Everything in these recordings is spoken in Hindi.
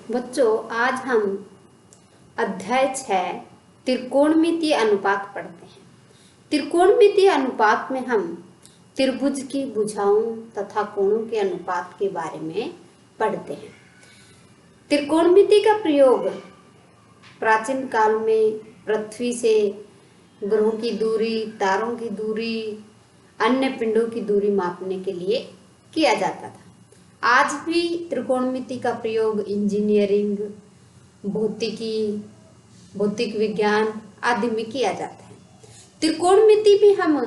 बच्चों, आज हम अध्याय 6 त्रिकोणमितीय अनुपात पढ़ते हैं। त्रिकोणमितीय अनुपात में हम त्रिभुज की भुजाओं तथा कोणों के अनुपात के बारे में पढ़ते हैं। त्रिकोणमिति का प्रयोग प्राचीन काल में पृथ्वी से ग्रहों की दूरी, तारों की दूरी, अन्य पिंडों की दूरी मापने के लिए किया जाता था। आज भी त्रिकोणमिति का प्रयोग इंजीनियरिंग, भौतिक विज्ञान आदि में किया जाता है। त्रिकोणमिति भी हम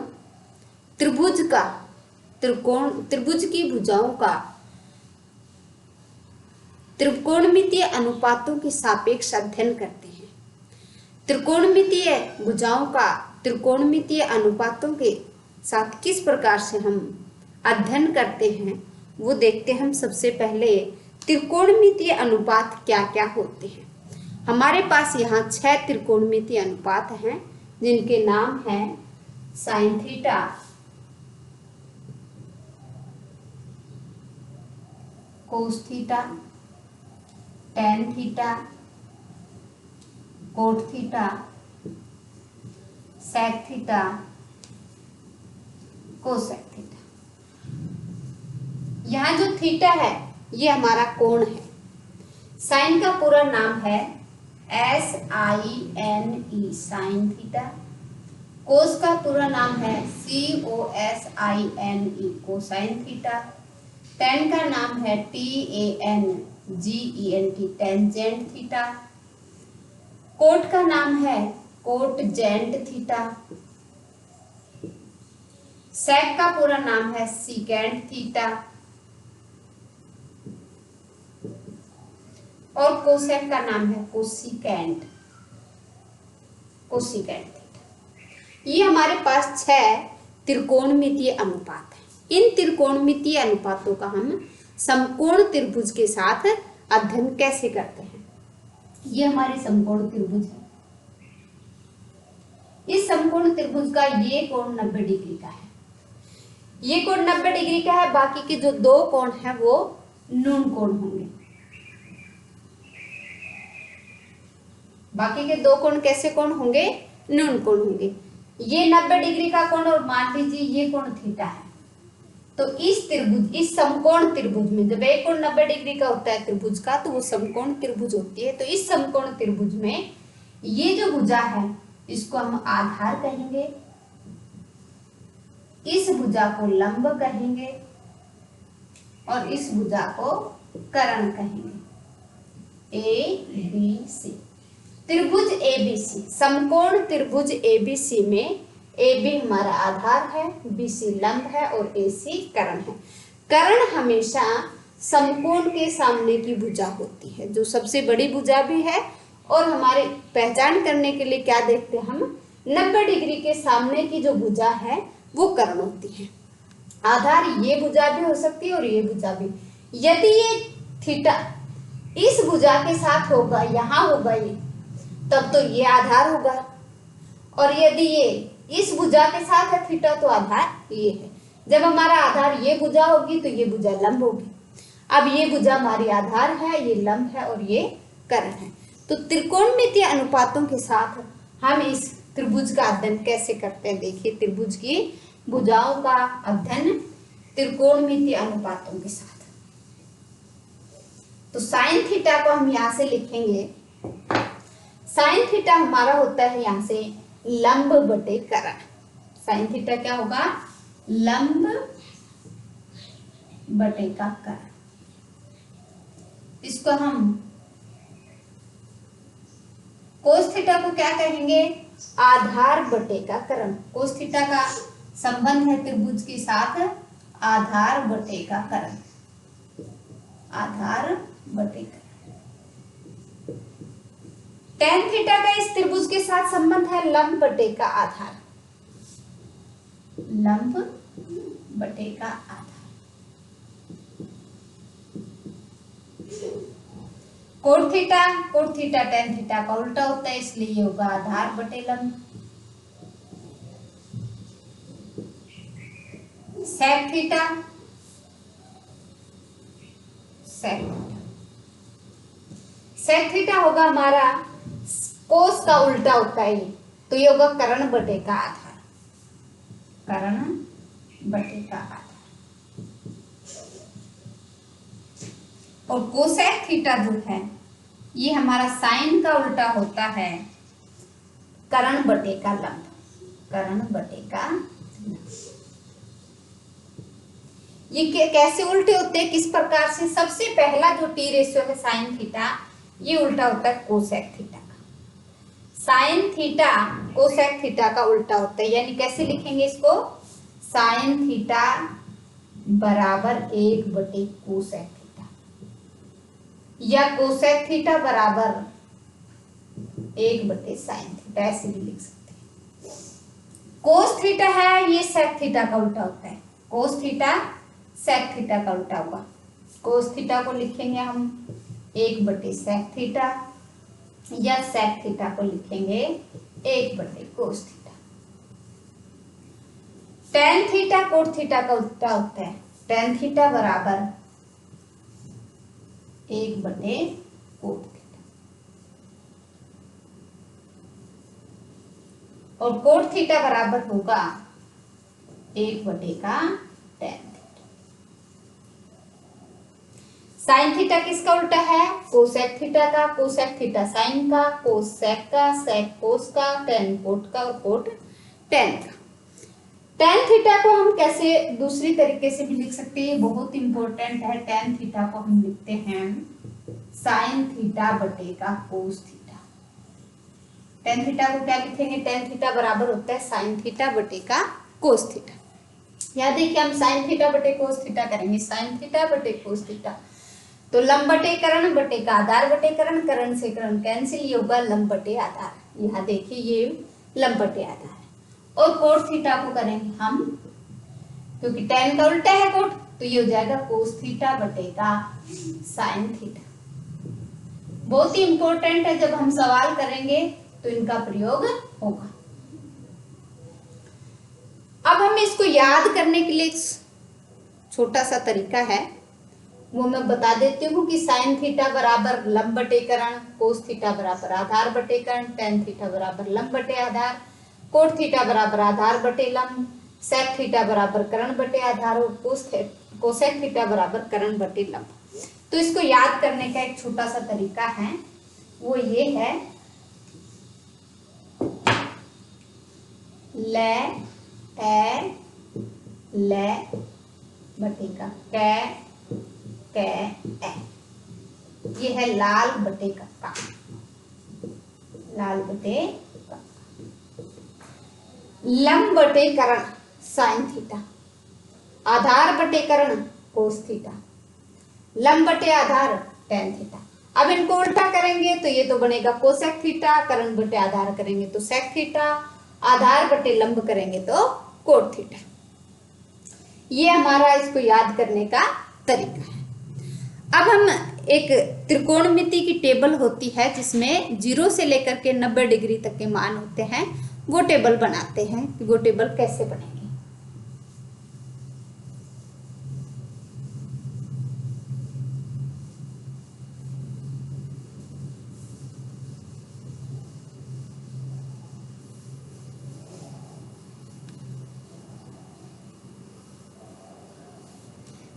त्रिभुज की भुजाओं का त्रिकोणमितीय अनुपातों के सापेक्ष अध्ययन करते हैं। त्रिकोणमितीय भुजाओं का त्रिकोणमितीय अनुपातों के साथ किस प्रकार से हम अध्ययन करते हैं वो देखते हैं। हम सबसे पहले त्रिकोणमितीय अनुपात क्या क्या होते हैं। हमारे पास यहाँ 6 त्रिकोणमितीय अनुपात हैं, जिनके नाम हैं sine theta, cos theta, tan theta, cot theta, sec theta, cosec theta. यहाँ जो थीटा है ये हमारा कोण है। साइन का पूरा नाम है SINE, साइन थीटा। कोस का पूरा नाम है COSINE, कोसाइन थीटा। टेन का नाम है TANGENT, टेंजेंट थीटा। कोट का नाम है कोटजेंट थीटा। सेक का पूरा नाम है सीकेंट थीटा। और कोसेक का नाम है कोसिकेंट थीटा। ये हमारे पास 6 त्रिकोणमितीय अनुपात हैं। इन त्रिकोणमितीय अनुपातों का हम समकोण त्रिभुज के साथ अध्ययन कैसे करते हैं। ये हमारे समकोण त्रिभुज है। इस समकोण त्रिभुज का ये कोण 90 डिग्री का है। ये कोण 90 डिग्री का है। बाकी के जो 2 कोण हैं वो न्यून कोण होंगे। बाकी के 2 कोण कैसे कोण होंगे? न्यून कोण होंगे। ये 90 डिग्री का कोण और मान लीजिए ये कोण थीटा है। तो इस समकोण त्रिभुज में जब एक कोण 90 डिग्री का होता है त्रिभुज का, तो वो समकोण त्रिभुज होती है। तो इस समकोण त्रिभुज में ये जो भुजा है इसको हम आधार कहेंगे, इस भुजा को लंब कहेंगे और इस भुजा को कर्ण कहेंगे। ABC त्रिभुज ABC, समकोण त्रिभुज ABC में AB हमारा आधार है, BC लंब है और AC कर्ण है। कर्ण हमेशा समकोण के सामने की भुजा होती है, जो सबसे बड़ी भुजा भी है। और हमारे पहचान करने के लिए क्या देखते हैं हम? 90 डिग्री के सामने की जो भुजा है वो कर्ण होती है। आधार ये भुजा भी हो सकती है और ये भुजा भी। यदि ये थीटा इस भुजा के साथ होगा, यहाँ होगा ये, तब तो ये आधार होगा। और यदि ये इस भुजा के साथ है थीटा, तो आधार ये है। जब हमारा आधार ये भुजा होगी तो ये भुजा लंब होगी। अब ये भुजा हमारी आधार है, ये लंब है और ये कर्ण है। तो त्रिकोणमितीय अनुपातों के साथ हम इस त्रिभुज का अध्ययन कैसे करते हैं। देखिए, त्रिभुज की भुजाओं का अध्ययन त्रिकोणमितीय अनुपातों के साथ। तो साइन थीटा को हम यहां से लिखेंगे। साइन थीटा हमारा होता है यहां से लंब बटे कर्ण। साइन थीटा क्या होगा? लंब बटे का कर्ण। इसको हम कोस थीटा को क्या कहेंगे? आधार बटे का कर्ण। कोस थीटा का संबंध है त्रिभुज के साथ आधार बटे का कर्ण। आधार बटे का। टेन थीटा का इस त्रिभुज के साथ संबंध है लंब बटे का आधार। लंब बटे का आधार। कोट थीटा टेन थीटा का उल्टा होता है, इसलिए ये होगा आधार बटे लंब। सेक थीटा सेक थीटा होगा हमारा कोस का उल्टा होता है ये, तो ये होगा कर्ण बटे का आधार, कर्ण बटे का आधार। और कोसेक थीटा जो है ये हमारा साइन का उल्टा होता है कर्ण बटे का लंब, कर्ण बटे का लंब। ये कैसे उल्टे होते हैं, किस प्रकार से? सबसे पहला जो टी रेशियो है साइन थीटा, ये उल्टा होता है कोसेक थीटा का। साइन थीटा कोसेक थीटा का उल्टा होता है, यानी कैसे लिखेंगे इसको? साइन थीटा बराबर 1 बटे कोसेक थीटा, या कोसेक थीटा बराबर 1 बटे साइन थीटा, ऐसे भी लिख सकते हैं। कोस थीटा है ये सेक थीटा का उल्टा होता है, कोस थीटा सेक थीटा का उल्टा होगा। कोस थीटा को लिखेंगे हम 1 बटे सेक थीटा, या सेक थीटा को लिखेंगे 1 बटे कोस theta. Tan theta cot theta का उल्टा होता है, टेन थीटा बराबर 1 बटे कोट थीटा, और कोट थीटा बराबर होगा 1 बटे का टेन। साइन थीटा किसका उल्टा है? कोसेक थीटा का, कोसेक थीटा साइन का, कोस सेक का, सेक कोस का, टेन कोट का और कोट टेन का। टेन थीटा को हम कैसे दूसरी तरीके से भी लिख सकते हैं, ये बहुत इंपॉर्टेंट है। टेन थीटा को हम लिखते हैं साइन थीटा बटे का कोस थीटा। टेन थीटा को क्या लिखेंगे? टेन थीटा बराबर होता है साइन थीटा बटे का कोस थीटा। यहाँ देखिए हम साइन थीटा बटे कोस थीटा करेंगे, साइन थीटा बटे कोस थीटा, तो लंब बटे कर्ण बटे का आधार बटे कर्ण, कर्ण से कर्ण कैंसिल, ये होगा लंब बटे आधार। यहाँ देखिए ये लंब बटे आधार है। और कोट थीटा को करेंगे हम, क्योंकि टेन का उल्टा है कोट, तो ये हो जाएगा कोस थीटा बटे का साइन थीटा। बहुत ही इंपॉर्टेंट है, जब हम सवाल करेंगे तो इनका प्रयोग होगा। अब हमें इसको याद करने के लिए छोटा सा तरीका है, वो मैं बता देती हूँ कि साइन थीटा बराबर लंब बटे कर्ण, कोस थीटा बराबर आधार बटे कर्ण, टेन थीटा बराबर लंब बटे आधार, कोट थीटा बराबर आधार बटे लंब, सेक थीटा बराबर कर्ण बटे आधार, और कोसेक थीटा बराबर कर्ण बटे लंब। तो इसको याद करने का एक छोटा सा तरीका है, वो ये है ले बटे का कै ए, ये है लाल बटे का, लाल बटे का। लंब बटे कर्ण साइन थीटा, आधार बटे कर्ण कोस थीटा, लंब बटे आधार टेन थीटा। अब इनको उल्टा करेंगे तो ये तो बनेगा कोसेक थीटा, कर्ण बटे आधार करेंगे तो सेक थीटा, आधार बटे लंब करेंगे तो कोट थीटा। ये हमारा इसको याद करने का तरीका है। अब हम एक त्रिकोणमिति की टेबल होती है जिसमें 0 से लेकर के 90 डिग्री तक के मान होते हैं, वो टेबल बनाते हैं कि वो टेबल कैसे बनेगी।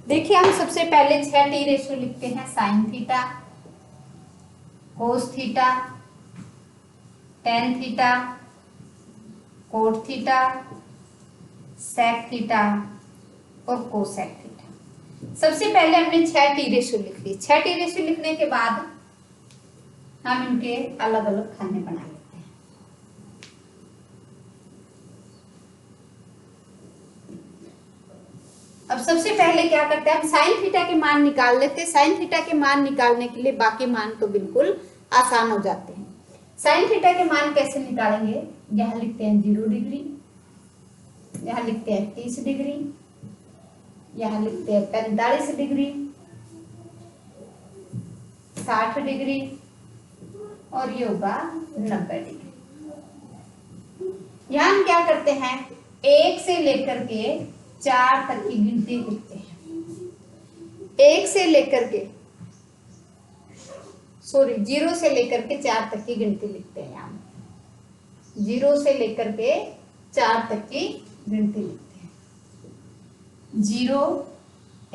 देखिए हम सबसे पहले 6 टी रेशियो लिखते हैं, sine theta, cos theta, tan theta, cot theta, sec theta और कोसेक थीटा। सबसे पहले हमने 6 टी रेशियो लिख ली। 6 टी रेशियो लिखने के बाद हम इनके अलग अलग खाने बना लेते हैं। अब सबसे पहले क्या करते हैं, हम साइन थीटा के मान निकाल लेते हैं। साइन थीटा के मान निकालने के लिए बाकी मान तो बिल्कुल आसान हो जाते हैं। साइन थीटा के मान कैसे निकालेंगे? यहाँ लिखते हैं 0 डिग्री, यहाँ लिखते हैं 30 डिग्री, यहाँ लिखते हैं 45 डिग्री, 60 डिग्री और ये होगा 90 डिग्री। यहाँ हम क्या करते हैं, 1 से लेकर के 4 तक की गिनती लिखते हैं। 1 से लेकर के सॉरी 0 से लेकर के 4 तक की गिनती लिखते हैं यहाँ 0 से लेकर के 4 तक की गिनती लिखते हैं 0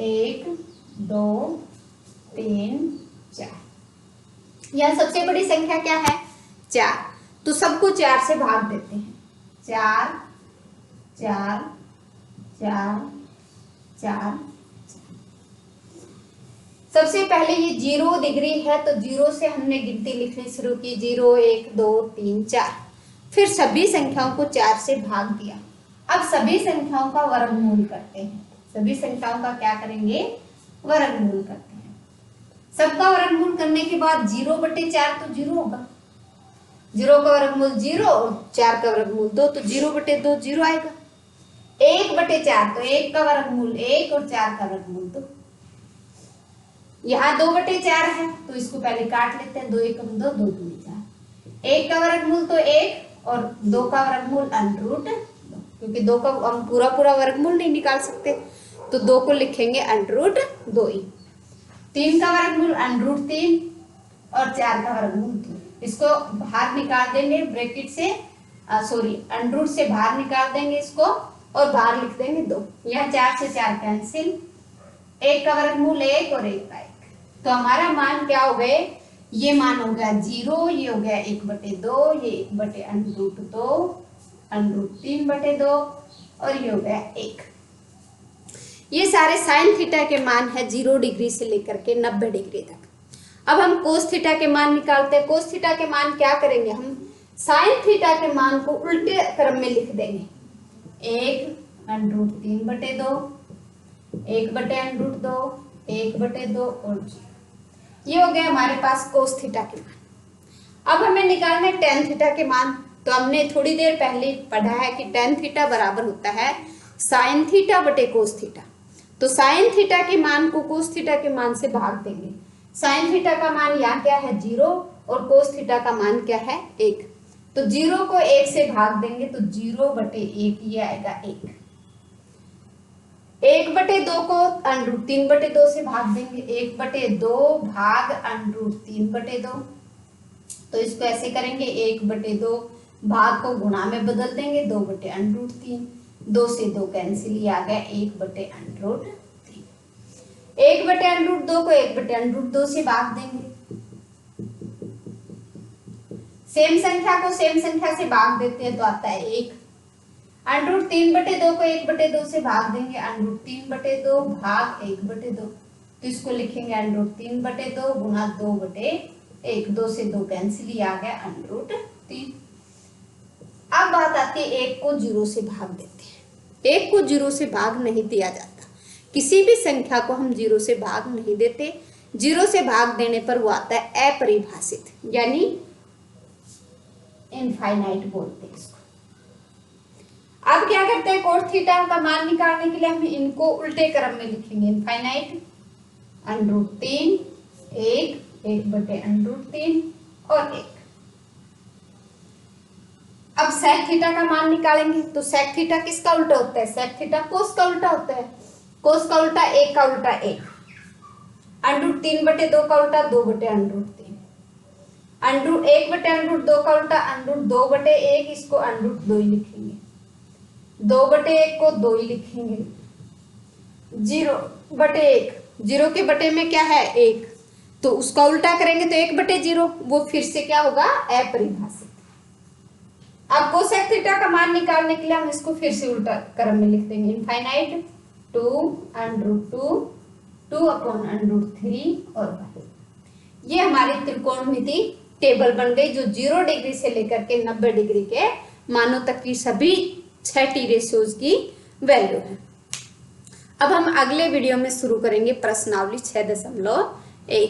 1 2 3 4। यह सबसे बड़ी संख्या क्या है 4, तो सबको 4 से भाग देते हैं 4 4 4 4। सबसे पहले ये 0 डिग्री है तो 0 से हमने गिनती लिखनी शुरू की 0 1 2 3 4, फिर सभी संख्याओं को 4 से भाग दिया। अब सभी संख्याओं का वर्गमूल करते हैं, सभी संख्याओं का क्या करेंगे वर्गमूल करते हैं। सबका वर्गमूल करने के बाद 0/4 तो 0 होगा, 0 का वर्गमूल 0 और 4 का वर्गमूल 2 तो 0/2 0 आएगा। 1/4 तो 1 का वर्गमूल 1 और 4 का वर्गमूल 2। यहाँ 2/4 है तो इसको पहले काट लेते हैं 2 1 2 2 2 4। 1 का वर्गमूल तो 1 और 2 का वर्गमूल √2, क्योंकि 2 का हम पूरा वर्गमूल नहीं निकाल सकते तो 2 को लिखेंगे √2 ही। 3 का वर्गमूल √3 और 4 का वर्गमूल 2। इसको बाहर निकाल देंगे ब्रैकेट से, सॉरी √ से बाहर निकाल देंगे इसको और बाहर लिख देंगे 2। यहाँ 4 से 4 कैंसिल, 1 का वर्गमूल 1 और 1 का 1, तो हमारा मान क्या हो गए, ये मान हो गया 0, ये हो गया 1/2, ये 1/√2 √3/2 और ये हो गया 1। ये सारे साइन थीटा के मान है 0 डिग्री से लेकर के 90 डिग्री तक। अब हम कोस थीटा के मान निकालते हैं। कोस थीटा के मान क्या करेंगे, हम साइन थीटा के मान को उल्टे क्रम में लिख देंगे 1√3/2 1/√2 1/2 और 0। ये हो गया हमारे पास कोस थीटा के मान। अब हमें निकालना है टेन थीटा के मान। तो हमने थोड़ी देर पहले पढ़ा है कि टेन थीटा बराबर होता है साइन थीटा बटे कोस थीटा। तो साइन थीटा के मान को कोस थीटा के मान से भाग देंगे। साइन थीटा का मान यहाँ क्या है 0 और कोस थीटा का मान क्या है 1। तो 0 को 1 से भाग देंगे तो 0/1 ये आएगा 1। 1/2 को √3/2 से भाग देंगे, 1/2 भाग √3/2। तो इसको ऐसे करेंगे 1/2 भाग को गुणा में बदल देंगे 2/√3, 2 से 2 कैंसिल, ये आ गया 1/√3। 1/√2 को 1/√2 से भाग देंगे। सेम संख्या को सेम संख्या से भाग देते हैं तो आता है 1। √3/2 को 1/2 से भाग देंगे, √3/2 भाग 1/2। तो इसको लिखेंगे √3/2 गुणा 2/1, 2 से 2 कैंसिल, ही आ गया √3। अब बात आती है 1 को 0 से भाग देते हैं। 1 को 0 से भाग नहीं दिया जाता, किसी भी संख्या को हम 0 से भाग नहीं देते। 0 से भाग देने पर वो आता है अपरिभाषित, यानी इनफाइनाइट बोलते हैं इसको। अब क्या करते हैं, कोस थीटा का मान निकालने के लिए हम इनको उल्टे क्रम में लिखेंगे। इनफाइनाइट √3 1 1/√3 और 1। अब सेक थीटा का मान निकालेंगे। तो सेक थीटा किसका उल्टा होता है, सेक थीटा कोस का उल्टा होता है। कोस का उल्टा 1 का उल्टा 1, √3/2 का उल्टा 2/√3, 1/√2 का उल्टा √2/1, इसको √2 ही लिखेंगे, 2/1 को 2 ही लिखेंगे। 0/1, 0 के बटे में क्या है 1, तो उसका उल्टा करेंगे तो 1/0, वो फिर से क्या होगा अपरिभाषित। अब कोसेक थीटा का मान निकालने के लिए हम इसको फिर से उल्टा क्रम में लिख देंगे। इनफाइनाइट 2 √2 2/√3 और 1। ये हमारी त्रिकोणमिति टेबल बन गई जो 0 डिग्री से लेकर के 90 डिग्री के मानों तक की सभी 6 टी रेशियोज की वैल्यू है। अब हम अगले वीडियो में शुरू करेंगे प्रश्नावली 6.1।